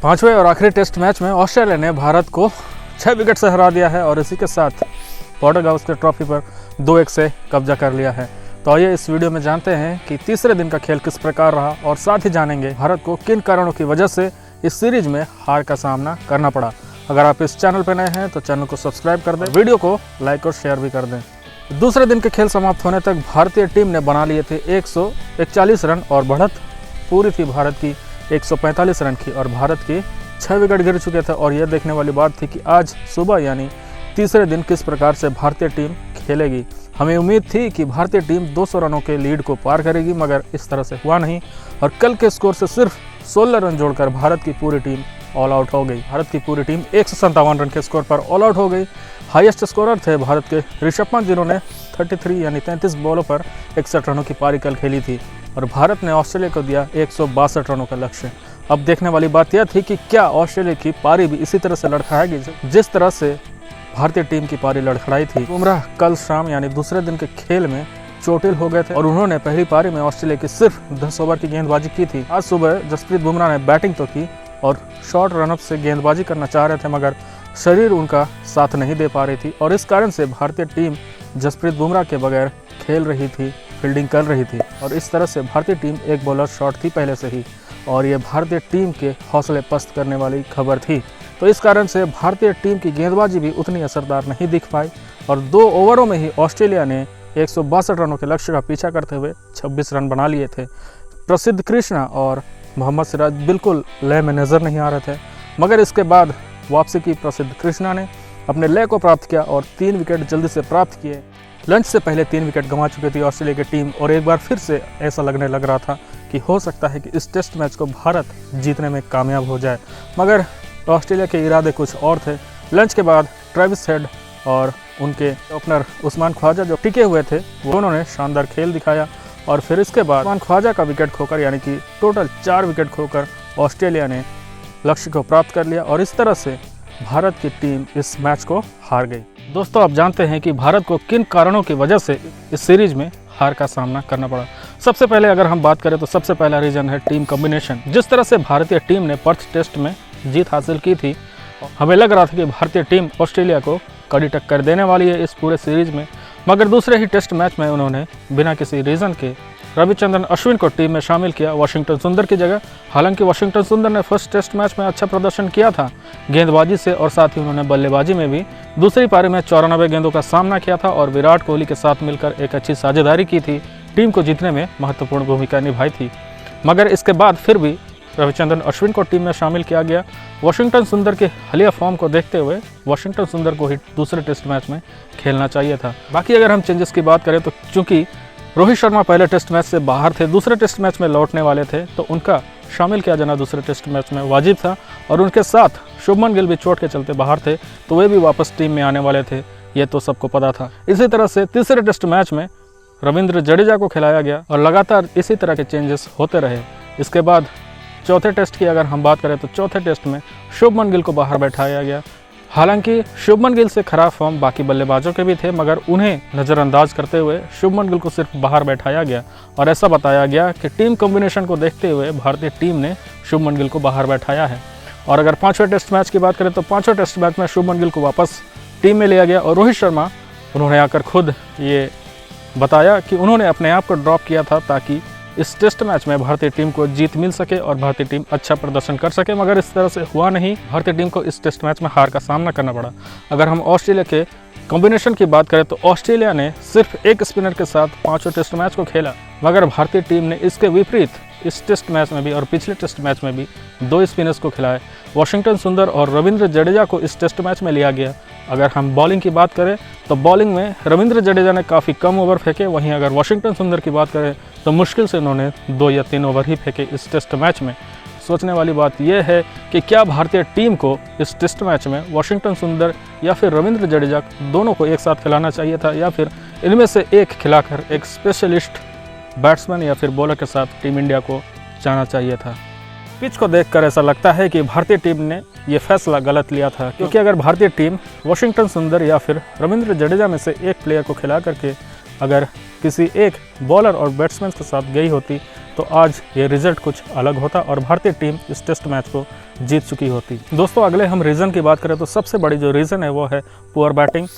पांचवें और आखिरी टेस्ट मैच में ऑस्ट्रेलिया ने भारत को 6 विकेट से हरा दिया है और इसी के साथ बॉर्डर गावस्कर ट्रॉफी पर 2-1 से कब्जा कर लिया है। तो आइए इस वीडियो में जानते हैं कि तीसरे दिन का खेल किस प्रकार रहा और साथ ही जानेंगे भारत को किन कारणों की वजह से इस सीरीज में हार का सामना करना पड़ा। अगर आप इस चैनल पर नए हैं तो चैनल को सब्सक्राइब कर दें, वीडियो को लाइक और शेयर भी कर दें। दूसरे दिन के खेल समाप्त होने तक भारतीय टीम ने बना लिए थे 141 रन और बढ़त पूरी थी भारत की 145 रन की और भारत की 6 विकेट गिर चुके थे। और यह देखने वाली बात थी कि आज सुबह यानी तीसरे दिन किस प्रकार से भारतीय टीम खेलेगी। हमें उम्मीद थी कि भारतीय टीम 200 रनों के लीड को पार करेगी, मगर इस तरह से हुआ नहीं और कल के स्कोर से सिर्फ 16 रन जोड़कर भारत की पूरी टीम ऑल आउट हो गई। भारत की पूरी टीम 157 रन के स्कोर पर ऑल आउट हो गई। हाईएस्ट स्कोरर थे भारत के ऋषभ पंत, जिन्होंने 33 यानी 33 बॉलों पर 61 रनों की पारी कल खेली थी और भारत ने ऑस्ट्रेलिया को दिया 162 रनों का लक्ष्य। अब देखने वाली बात यह थी कि क्या ऑस्ट्रेलिया की पारी भी इसी तरह से लड़खड़ाएगी जिस तरह से भारतीय टीम की पारी लड़खड़ाई थी। बुमराह कल शाम यानी दूसरे दिन के खेल में चोटिल हो गए थे और उन्होंने पहली पारी में ऑस्ट्रेलिया की सिर्फ 10 ओवर की गेंदबाजी की थी। आज सुबह जसप्रीत बुमराह ने बैटिंग तो की और शॉर्ट रनअप से गेंदबाजी करना चाह रहे थे, मगर शरीर उनका साथ नहीं दे पा रही थी और इस कारण से भारतीय टीम जसप्रीत बुमराह के बगैर खेल रही थी, फील्डिंग कर रही थी और इस तरह से भारतीय टीम एक बॉलर शॉर्ट थी पहले से ही और ये भारतीय टीम के हौसले पस्त करने वाली खबर थी। तो इस कारण से भारतीय टीम की गेंदबाजी भी उतनी असरदार नहीं दिख पाई और 2 ओवरों में ही ऑस्ट्रेलिया ने 162 रनों के लक्ष्य का पीछा करते हुए 26 रन बना लिए थे। प्रसिद्ध कृष्णा और मोहम्मद सिराज बिल्कुल लय में नज़र नहीं आ रहे थे, मगर इसके बाद वापसी की प्रसिद्ध कृष्णा ने अपने लय को प्राप्त किया और 3 विकेट जल्दी से प्राप्त किए। लंच से पहले 3 विकेट गंवा चुकी थी ऑस्ट्रेलिया की टीम और एक बार फिर से ऐसा लगने लग रहा था कि हो सकता है कि इस टेस्ट मैच को भारत जीतने में कामयाब हो जाए, मगर ऑस्ट्रेलिया के इरादे कुछ और थे। लंच के बाद ट्रेविस हेड और उनके ओपनर उस्मान ख्वाजा जो टिके हुए थे वो उन्होंने शानदार खेल दिखाया और फिर इसके बाद उस्मान ख्वाजा का विकेट खोकर यानी कि टोटल 4 विकेट खोकर ऑस्ट्रेलिया ने लक्ष्य को प्राप्त कर लिया और इस तरह से भारत की टीम इस मैच को हार गई। दोस्तों, आप जानते हैं कि भारत को किन कारणों की वजह से इस सीरीज में हार का सामना करना पड़ा। सबसे पहले अगर हम बात करें तो सबसे पहला रीजन है टीम कॉम्बिनेशन। जिस तरह से भारतीय टीम ने पर्थ टेस्ट में जीत हासिल की थी, हमें लग रहा था कि भारतीय टीम ऑस्ट्रेलिया को कड़ी टक्कर देने वाली है इस पूरे सीरीज में, मगर दूसरे ही टेस्ट मैच में उन्होंने बिना किसी रीज़न के रविचंद्रन अश्विन को टीम में शामिल किया वाशिंगटन सुंदर की जगह। हालांकि वाशिंगटन सुंदर ने फर्स्ट टेस्ट मैच में अच्छा प्रदर्शन किया था गेंदबाजी से और साथ ही उन्होंने बल्लेबाजी में भी दूसरी पारी में 94 गेंदों का सामना किया था और विराट कोहली के साथ मिलकर एक अच्छी साझेदारी की थी, टीम को जीतने में महत्वपूर्ण भूमिका निभाई थी। मगर इसके बाद फिर भी रविचंद्रन अश्विन को टीम में शामिल किया गया। वाशिंगटन सुंदर के हालिया फॉर्म को देखते हुए वाशिंगटन सुंदर को ही दूसरे टेस्ट मैच में खेलना चाहिए था। बाकी अगर हम चेंजेस की बात करें तो चूंकि रोहित शर्मा पहले टेस्ट मैच से बाहर थे, दूसरे टेस्ट मैच में लौटने वाले थे, तो उनका शामिल किया जाना दूसरे टेस्ट मैच में वाजिब था और उनके साथ शुभमन गिल भी चोट के चलते बाहर थे, तो वे भी वापस टीम में आने वाले थे, ये तो सबको पता था। इसी तरह से तीसरे टेस्ट मैच में रविंद्र जडेजा को खिलाया गया और लगातार इसी तरह के चेंजेस होते रहे। इसके बाद चौथे टेस्ट की अगर हम बात करें तो चौथे टेस्ट में शुभमन गिल को बाहर बैठाया गया। हालांकि शुभमन गिल से खराब फॉर्म बाकी बल्लेबाजों के भी थे, मगर उन्हें नज़रअंदाज करते हुए शुभमन गिल को सिर्फ बाहर बैठाया गया और ऐसा बताया गया कि टीम कॉम्बिनेशन को देखते हुए भारतीय टीम ने शुभमन गिल को बाहर बैठाया है। और अगर 5वें टेस्ट मैच की बात करें तो 5वें टेस्ट मैच में शुभमन गिल को वापस टीम में लिया गया और रोहित शर्मा उन्होंने आकर खुद ये बताया कि उन्होंने अपने आप को ड्रॉप किया था ताकि इस टेस्ट मैच में भारतीय टीम को जीत मिल सके और भारतीय टीम अच्छा प्रदर्शन कर सके, मगर इस तरह से हुआ नहीं। भारतीय टीम को इस टेस्ट मैच में हार का सामना करना पड़ा। अगर हम ऑस्ट्रेलिया के कॉम्बिनेशन की बात करें तो ऑस्ट्रेलिया ने सिर्फ एक स्पिनर के साथ 5वें टेस्ट मैच को खेला, मगर भारतीय टीम ने इसके विपरीत इस टेस्ट मैच में भी और पिछले टेस्ट मैच में भी 2 स्पिनर्स को खिलाए। वाशिंगटन सुंदर और रविंद्र जडेजा को इस टेस्ट मैच में लिया गया। अगर हम बॉलिंग की बात करें तो बॉलिंग में रविंद्र जडेजा ने काफ़ी कम ओवर फेंके, वहीं अगर वाशिंगटन सुंदर की बात करें तो मुश्किल से उन्होंने 2 या 3 ओवर ही फेंके इस टेस्ट मैच में। सोचने वाली बात यह है कि क्या भारतीय टीम को इस टेस्ट मैच में वाशिंगटन सुंदर या फिर रविंद्र जडेजा दोनों को एक साथ खिलाना चाहिए था या फिर इनमें से एक खिलाकर एक स्पेशलिस्ट बैट्समैन या फिर बॉलर के साथ टीम इंडिया को जाना चाहिए था। पिच को देखकर ऐसा लगता है कि भारतीय टीम ने ये फैसला गलत लिया था, क्योंकि अगर भारतीय टीम वाशिंगटन सुंदर या फिर रविंद्र जडेजा में से एक प्लेयर को खिला करके अगर किसी एक बॉलर और बैट्समैन के साथ गई होती तो आज ये रिजल्ट कुछ अलग होता और भारतीय टीम इस टेस्ट मैच को जीत चुकी होती। दोस्तों अगले हम रीज़न की बात करें तो सबसे बड़ी जो रीज़न है वो है poor batting,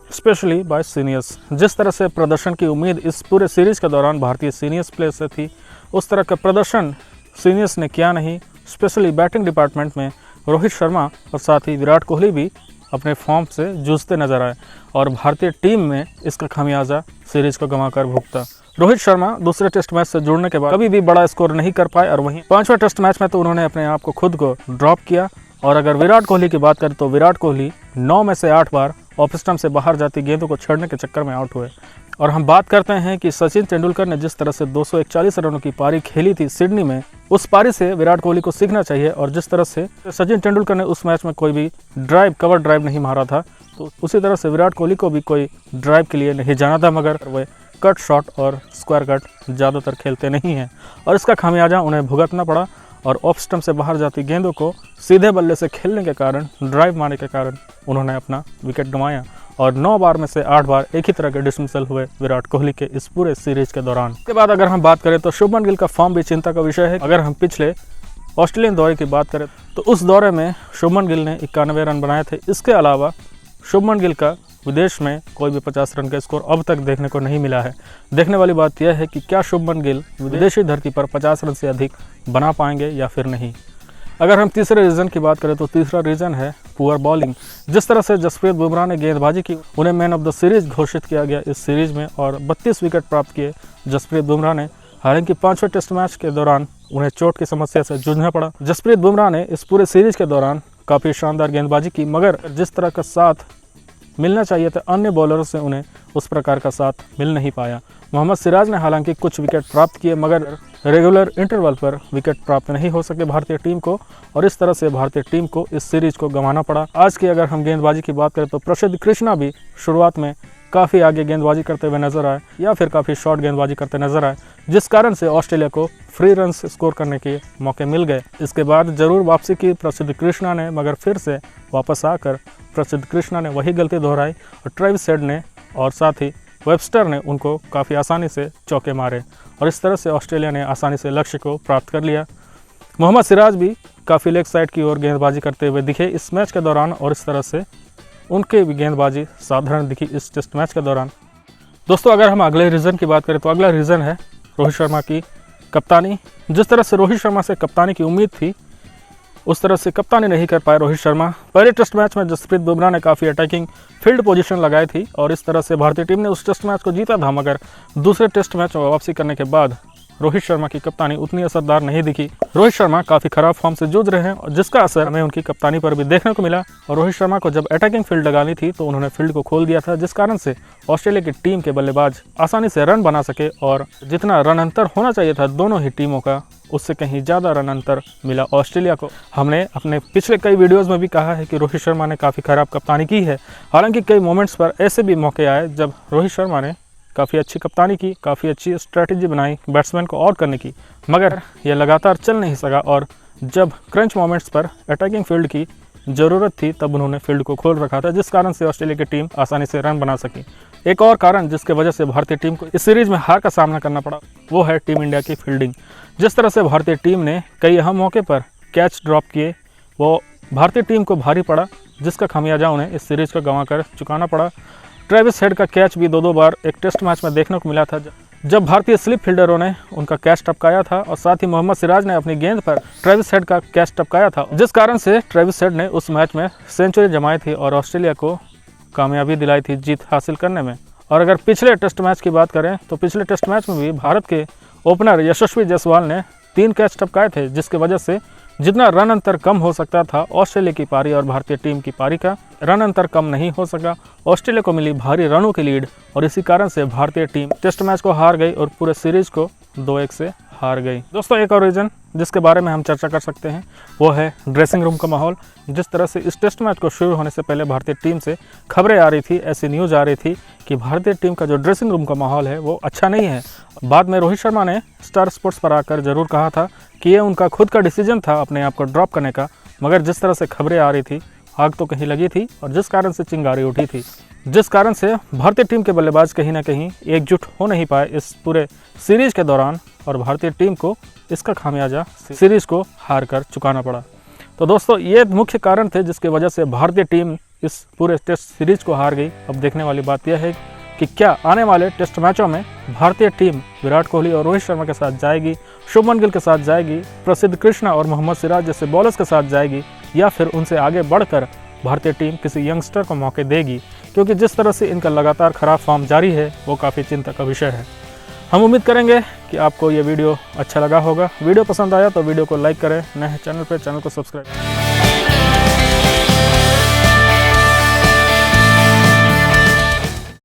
specially by seniors. जिस तरह से प्रदर्शन की उम्मीद इस पूरे सीरीज़ के दौरान भारतीय सीनियर्स प्लेयर से थी, उस तरह का प्रदर्शन सीनियर्स ने किया नहीं। स्पेशली बैटिंग डिपार्टमेंट में रोहित शर्मा और साथ ही विराट कोहली भी अपने फॉर्म से जूझते नजर आए और भारतीय टीम में इसका खामियाजा सीरीज को गंवाकर भुगता। रोहित शर्मा दूसरे टेस्ट मैच से जुड़ने के बाद कभी भी बड़ा स्कोर नहीं कर पाए और वहीं पांचवें टेस्ट मैच में तो उन्होंने अपने आप को खुद को ड्रॉप किया। और अगर विराट कोहली की बात करें तो विराट कोहली 9 में से 8 बार ऑफ स्टंप से बाहर जाती गेंदों को छेड़ने के चक्कर में आउट हुए। और हम बात करते हैं कि सचिन तेंदुलकर ने जिस तरह से 241 रनों की पारी खेली थी सिडनी में, उस पारी से विराट कोहली को सीखना चाहिए। और जिस तरह से सचिन तेंदुलकर ने उस मैच में कोई भी कवर ड्राइव नहीं मारा था, तो उसी तरह से विराट कोहली को भी कोई ड्राइव के लिए नहीं जाना था, मगर वे कट शॉट और स्क्वायर कट ज़्यादातर खेलते नहीं हैं और इसका खामियाजा उन्हें भुगतना पड़ा। और ऑफ स्टंप से बाहर जाती गेंदों को सीधे बल्ले से खेलने के कारण, ड्राइव मारने के कारण उन्होंने अपना विकेट गंवाया और 9 बार में से 8 बार एक ही तरह के डिसमिसल हुए विराट कोहली के इस पूरे सीरीज के दौरान। इसके बाद अगर हम बात करें तो शुभमन गिल का फॉर्म भी चिंता का विषय है। अगर हम पिछले ऑस्ट्रेलियन दौरे की बात करें तो उस दौरे में शुभमन गिल ने 91 रन बनाए थे। इसके अलावा शुभमन गिल का विदेश में कोई भी 50 रन का स्कोर अब तक देखने को नहीं मिला है। देखने वाली बात यह है कि क्या शुभमन गिल विदेशी धरती पर 50 रन से अधिक बना पाएंगे या फिर नहीं। अगर हम तीसरे रीज़न की बात करें तो तीसरा रीज़न है पुअर बॉलिंग। जिस तरह से जसप्रीत बुमराह ने गेंदबाजी की, उन्हें मैन ऑफ द सीरीज घोषित किया गया इस सीरीज में और 32 विकेट प्राप्त किए जसप्रीत बुमराह ने। हालांकि 5वें टेस्ट मैच के दौरान उन्हें चोट की समस्या से जूझना पड़ा। जसप्रीत बुमराह ने इस पूरे सीरीज के दौरान काफ़ी शानदार गेंदबाजी की, मगर जिस तरह का साथ मिलना चाहिए था अन्य बॉलरों से उन्हें उस प्रकार का साथ मिल नहीं पाया। मोहम्मद सिराज ने हालांकि कुछ विकेट प्राप्त किए, मगर रेगुलर इंटरवल पर विकेट प्राप्त नहीं हो सके भारतीय टीम को और इस तरह से भारतीय टीम को इस सीरीज को गंवाना पड़ा। आज की अगर हम गेंदबाजी की बात करें तो प्रसिद्ध कृष्णा भी शुरुआत में काफ़ी आगे गेंदबाजी करते हुए नजर आए या फिर काफ़ी शॉर्ट गेंदबाजी करते नजर आए, जिस कारण से ऑस्ट्रेलिया को फ्री रन स्कोर करने के मौके मिल गए। इसके बाद जरूर वापसी की प्रसिद्ध कृष्णा ने, मगर फिर से वापस आकर प्रसिद्ध कृष्णा ने वही गलती दोहराई और ट्रेविस हेड ने और साथ ही वेबस्टर ने उनको काफ़ी आसानी से चौके मारे और इस तरह से ऑस्ट्रेलिया ने आसानी से लक्ष्य को प्राप्त कर लिया। मोहम्मद सिराज भी काफ़ी लेग साइड की ओर गेंदबाजी करते हुए दिखे इस मैच के दौरान और इस तरह से उनके भी गेंदबाजी साधारण दिखी इस टेस्ट मैच के दौरान। दोस्तों अगर हम अगले रीज़न की बात करें तो अगला रीज़न है रोहित शर्मा की कप्तानी। जिस तरह से रोहित शर्मा से कप्तानी की उम्मीद थी, उस तरह से कप्तानी नहीं कर पाए रोहित शर्मा। पहले टेस्ट मैच में जसप्रीत बुमराह ने काफ़ी अटैकिंग फील्ड पोजीशन लगाई थी और इस तरह से भारतीय टीम ने उस टेस्ट मैच को जीता था, मगर दूसरे टेस्ट मैच में वापसी करने के बाद रोहित शर्मा की कप्तानी उतनी असरदार नहीं दिखी। रोहित शर्मा काफ़ी खराब फॉर्म से जूझ रहे हैं और जिसका असर हमें उनकी कप्तानी पर भी देखने को मिला। और रोहित शर्मा को जब अटैकिंग फील्ड लगानी थी तो उन्होंने फील्ड को खोल दिया था, जिस कारण से ऑस्ट्रेलिया की टीम के बल्लेबाज आसानी से रन बना सके और जितना रन अंतर होना चाहिए था दोनों ही टीमों का, उससे कहीं ज़्यादा रन अंतर मिला ऑस्ट्रेलिया को। हमने अपने पिछले कई वीडियोज़ में भी कहा है कि रोहित शर्मा ने काफ़ी खराब कप्तानी की है। हालांकि कई मोमेंट्स पर ऐसे भी मौके आए जब रोहित शर्मा ने काफ़ी अच्छी कप्तानी की, काफ़ी अच्छी स्ट्रैटेजी बनाई बैट्समैन को आउट करने की, मगर यह लगातार चल नहीं सका और जब क्रंच मोमेंट्स पर अटैकिंग फील्ड की ज़रूरत थी तब उन्होंने फील्ड को खोल रखा था, जिस कारण से ऑस्ट्रेलिया की टीम आसानी से रन बना सकी। एक और कारण जिसके वजह से भारतीय टीम को इस सीरीज में हार का सामना करना पड़ा वो है टीम इंडिया की फील्डिंग। जिस तरह से भारतीय टीम ने कई अहम मौके पर कैच ड्रॉप किए वो भारतीय टीम को भारी पड़ा, जिसका खामियाजा उन्हें इस सीरीज को गंवा कर चुकाना पड़ा। ट्रेविस हेड का कैच भी 2-2 बार एक टेस्ट मैच में देखने को मिला था जब भारतीय स्लिप फील्डरों ने उनका कैच टपकाया था और साथ ही मोहम्मद सिराज ने अपनी गेंद पर ट्रेविस हेड का कैच टपकाया था, जिस कारण से ट्रेविस हेड ने उस मैच में सेंचुरी जमाई थी और ऑस्ट्रेलिया को कामयाबी दिलाई थी जीत हासिल करने में। और अगर पिछले टेस्ट मैच की बात करें तो पिछले टेस्ट मैच में भी भारत के ओपनर यशस्वी जायसवाल ने 3 कैच टपकाए थे, जिसकी वजह से जितना रन अंतर कम हो सकता था ऑस्ट्रेलिया की पारी और भारतीय टीम की पारी का रन अंतर कम नहीं हो सका। ऑस्ट्रेलिया को मिली भारी रनों की लीड और इसी कारण से भारतीय टीम टेस्ट मैच को हार गई और पूरे सीरीज को 2-1 से हार गई। दोस्तों एक और रीज़न जिसके बारे में हम चर्चा कर सकते हैं वो है ड्रेसिंग रूम का माहौल। जिस तरह से इस टेस्ट मैच को शुरू होने से पहले भारतीय टीम से खबरें आ रही थी, ऐसी न्यूज़ आ रही थी कि भारतीय टीम का जो ड्रेसिंग रूम का माहौल है वो अच्छा नहीं है। बाद में रोहित शर्मा ने स्टार स्पोर्ट्स पर आकर ज़रूर कहा था कि ये उनका खुद का डिसीजन था अपने आप को ड्रॉप करने का, मगर जिस तरह से खबरें आ रही थी आग तो कहीं लगी थी और जिस कारण से चिंगारी उठी थी, जिस कारण से भारतीय टीम के बल्लेबाज कहीं ना कहीं एकजुट हो नहीं पाए इस पूरे सीरीज के दौरान और भारतीय टीम को इसका खामियाजा सीरीज़ को हार कर चुकाना पड़ा। तो दोस्तों ये मुख्य कारण थे जिसकी वजह से भारतीय टीम इस पूरे टेस्ट सीरीज़ को हार गई। अब देखने वाली बात यह है कि क्या आने वाले टेस्ट मैचों में भारतीय टीम विराट कोहली और रोहित शर्मा के साथ जाएगी, शुभमन गिल के साथ जाएगी, प्रसिद्ध कृष्णा और मोहम्मद सिराज जैसे बॉलर्स के साथ जाएगी, या फिर उनसे आगे बढ़कर भारतीय टीम किसी यंगस्टर को मौके देगी, क्योंकि जिस तरह से इनका लगातार खराब फॉर्म जारी है वो काफ़ी चिंता का विषय है। हम उम्मीद करेंगे कि आपको ये वीडियो अच्छा लगा होगा। वीडियो पसंद आया तो वीडियो को लाइक करें, नए चैनल पर चैनल को सब्सक्राइब करें।